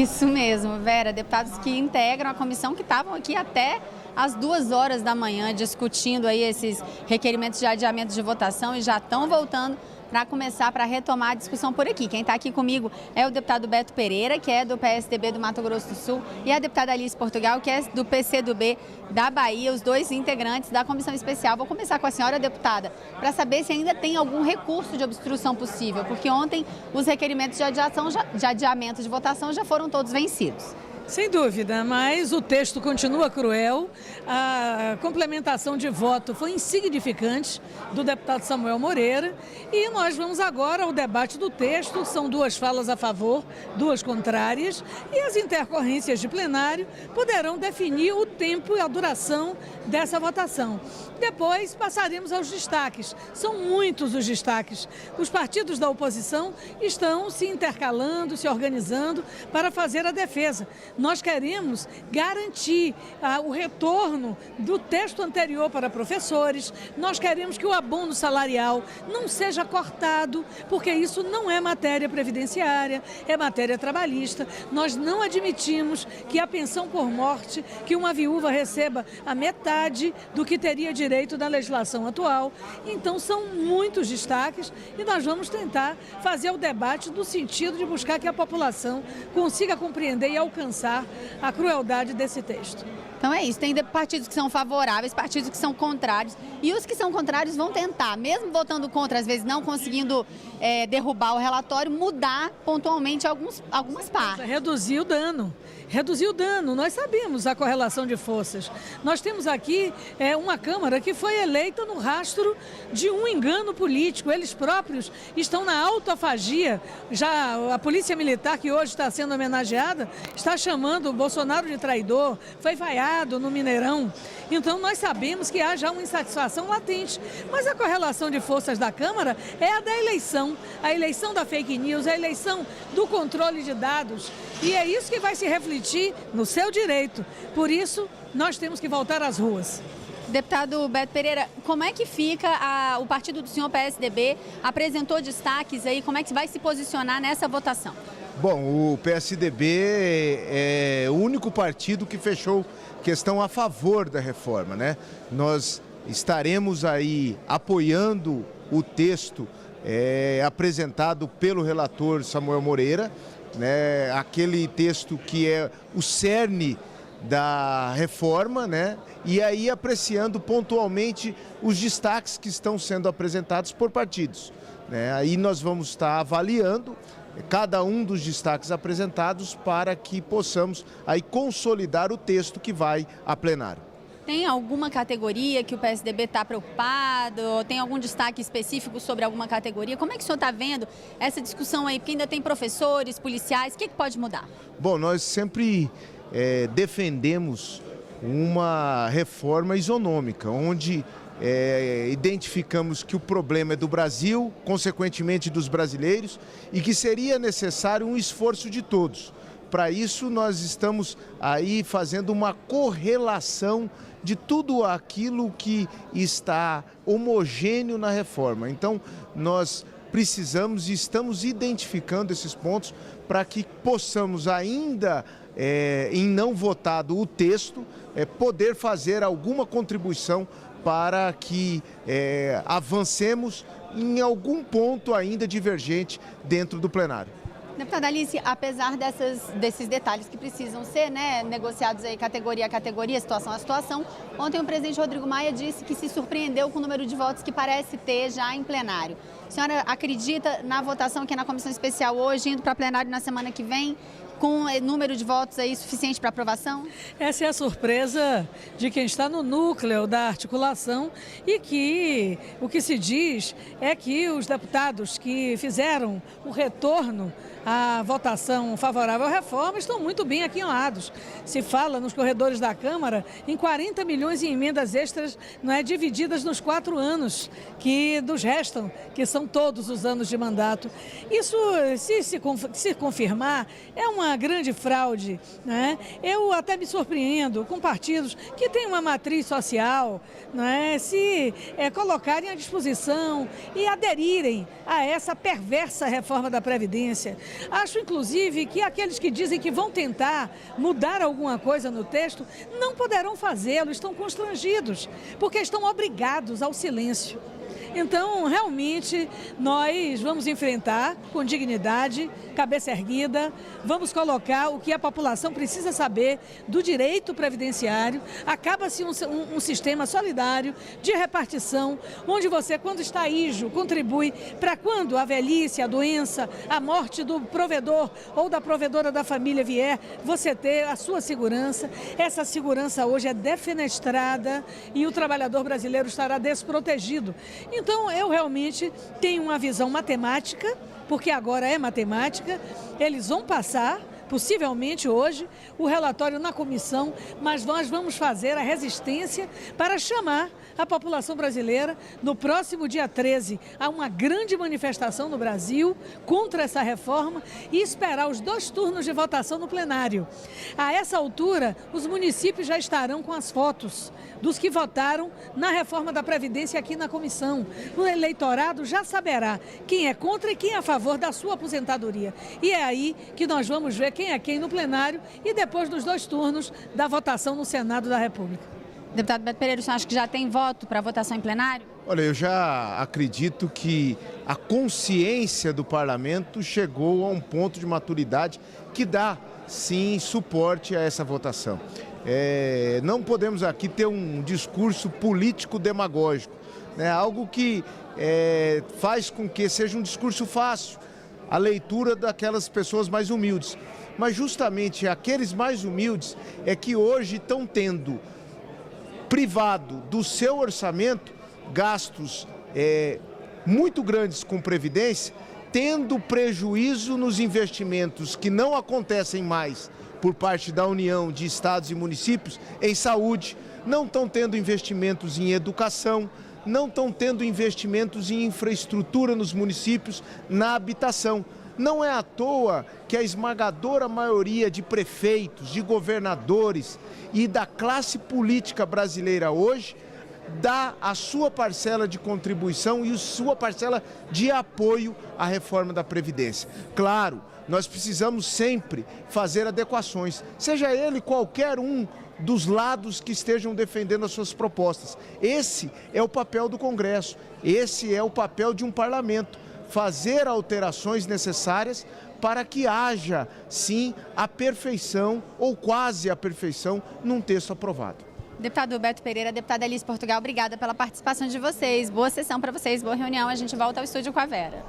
Isso mesmo, Vera, deputados que integram a comissão que estavam aqui até às 2 horas da manhã discutindo aí esses requerimentos de adiamento de votação e já estão voltando para retomar a discussão por aqui. Quem está aqui comigo é o deputado Beto Pereira, que é do PSDB do Mato Grosso do Sul, e a deputada Alice Portugal, que é do PCdoB da Bahia, os dois integrantes da comissão especial. Vou começar com a senhora, deputada, para saber se ainda tem algum recurso de obstrução possível, porque ontem os requerimentos de adiamento de votação já foram todos vencidos. Sem dúvida, mas o texto continua cruel, a complementação de voto foi insignificante do deputado Samuel Moreira e nós vamos agora ao debate do texto, são 2 falas a favor, 2 contrárias e as intercorrências de plenário poderão definir o tempo e a duração dessa votação. Depois passaremos aos destaques, são muitos os destaques. Os partidos da oposição estão se intercalando, se organizando para fazer a defesa. Nós queremos garantir o retorno do texto anterior para professores, nós queremos que o abono salarial não seja cortado, porque isso não é matéria previdenciária, é matéria trabalhista. Nós não admitimos que a pensão por morte, que uma viúva receba a metade do que teria direito da legislação atual. Então são muitos destaques e nós vamos tentar fazer o debate no sentido de buscar que a população consiga compreender e alcançar a crueldade desse texto. Então é isso, tem partidos que são favoráveis, partidos que são contrários, e os que são contrários vão tentar, mesmo votando contra, às vezes não conseguindo derrubar o relatório, mudar pontualmente algumas partes. Reduzir o dano. Nós sabemos a correlação de forças. Nós temos aqui uma Câmara que foi eleita no rastro de um engano político. Eles próprios estão na autoafagia. Já a Polícia Militar, que hoje está sendo homenageada, está chamando o Bolsonaro de traidor, foi vaiado no Mineirão. Então nós sabemos que há já uma insatisfação latente. Mas a correlação de forças da Câmara é a da eleição. A eleição da fake news, a eleição do controle de dados. E é isso que vai se refletir no seu direito. Por isso, nós temos que voltar às ruas. Deputado Beto Pereira, como é que fica o partido do senhor PSDB? Apresentou destaques aí, como é que vai se posicionar nessa votação? Bom, o PSDB é o único partido que fechou questão a favor da reforma, né? Nós estaremos aí apoiando o texto apresentado pelo relator Samuel Moreira, né? Aquele texto que é o cerne da reforma, né? E aí apreciando pontualmente os destaques que estão sendo apresentados por partidos, né? Aí nós vamos estar avaliando cada um dos destaques apresentados para que possamos aí consolidar o texto que vai a plenário. Tem alguma categoria que o PSDB está preocupado? Tem algum destaque específico sobre alguma categoria? Como é que o senhor está vendo essa discussão aí? Porque ainda tem professores, policiais, o que pode mudar? Bom, nós sempre defendemos uma reforma isonômica, onde identificamos que o problema é do Brasil, consequentemente dos brasileiros, e que seria necessário um esforço de todos. Para isso, nós estamos aí fazendo uma correlação de tudo aquilo que está homogêneo na reforma. Então, nós precisamos e estamos identificando esses pontos para que possamos ainda, em não votado o texto, poder fazer alguma contribuição para que avancemos em algum ponto ainda divergente dentro do plenário. Deputada Alice, apesar desses detalhes que precisam ser negociados aí categoria a categoria, situação a situação, ontem o presidente Rodrigo Maia disse que se surpreendeu com o número de votos que parece ter já em plenário. A senhora acredita na votação aqui na comissão especial hoje, indo para plenário na semana que vem, com número de votos aí suficiente para aprovação? Essa é a surpresa de quem está no núcleo da articulação e que o que se diz é que os deputados que fizeram o retorno à votação favorável à reforma estão muito bem aquinhoados. Se fala nos corredores da Câmara em 40 milhões em emendas extras divididas nos 4 anos que nos restam, que são todos os anos de mandato. Isso, se confirmar, é uma grande fraude, né? Eu até me surpreendo com partidos que têm uma matriz social, né? Se colocarem à disposição e aderirem a essa perversa reforma da Previdência. Acho, inclusive, que aqueles que dizem que vão tentar mudar alguma coisa no texto não poderão fazê-lo, estão constrangidos, porque estão obrigados ao silêncio. Então, realmente, nós vamos enfrentar com dignidade, cabeça erguida, vamos colocar o que a população precisa saber do direito previdenciário. Acaba-se um sistema solidário de repartição, onde você, quando está íjo, contribui para quando a velhice, a doença, a morte do provedor ou da provedora da família vier, você ter a sua segurança. Essa segurança hoje é defenestrada e o trabalhador brasileiro estará desprotegido. Então, eu realmente tenho uma visão matemática, porque agora é matemática, eles vão passar, possivelmente hoje, o relatório na comissão, mas nós vamos fazer a resistência para chamar a população brasileira, no próximo dia 13, a uma grande manifestação no Brasil contra essa reforma e esperar os 2 turnos de votação no plenário. A essa altura, os municípios já estarão com as fotos dos que votaram na reforma da Previdência aqui na comissão. O eleitorado já saberá quem é contra e quem é a favor da sua aposentadoria. E é aí que nós vamos ver quem é quem no plenário e depois dos 2 turnos da votação no Senado da República. Deputado Beto Pereira, o senhor acha que já tem voto para votação em plenário? Olha, eu já acredito que a consciência do parlamento chegou a um ponto de maturidade que dá, sim, suporte a essa votação. Não podemos aqui ter um discurso político demagógico, né? Algo que faz com que seja um discurso fácil, a leitura daquelas pessoas mais humildes. Mas justamente aqueles mais humildes é que hoje estão tendo privado do seu orçamento gastos muito grandes com previdência, tendo prejuízo nos investimentos que não acontecem mais por parte da União, de estados e municípios, em saúde, não estão tendo investimentos em educação, não estão tendo investimentos em infraestrutura nos municípios, na habitação. Não é à toa que a esmagadora maioria de prefeitos, de governadores e da classe política brasileira hoje dá a sua parcela de contribuição e a sua parcela de apoio à reforma da Previdência. Claro, nós precisamos sempre fazer adequações, seja ele qualquer um dos lados que estejam defendendo as suas propostas. Esse é o papel do Congresso, esse é o papel de um parlamento. Fazer alterações necessárias para que haja, sim, a perfeição ou quase a perfeição num texto aprovado. Deputado Beto Pereira, deputada Elis Portugal, obrigada pela participação de vocês. Boa sessão para vocês, boa reunião. A gente volta ao estúdio com a Vera.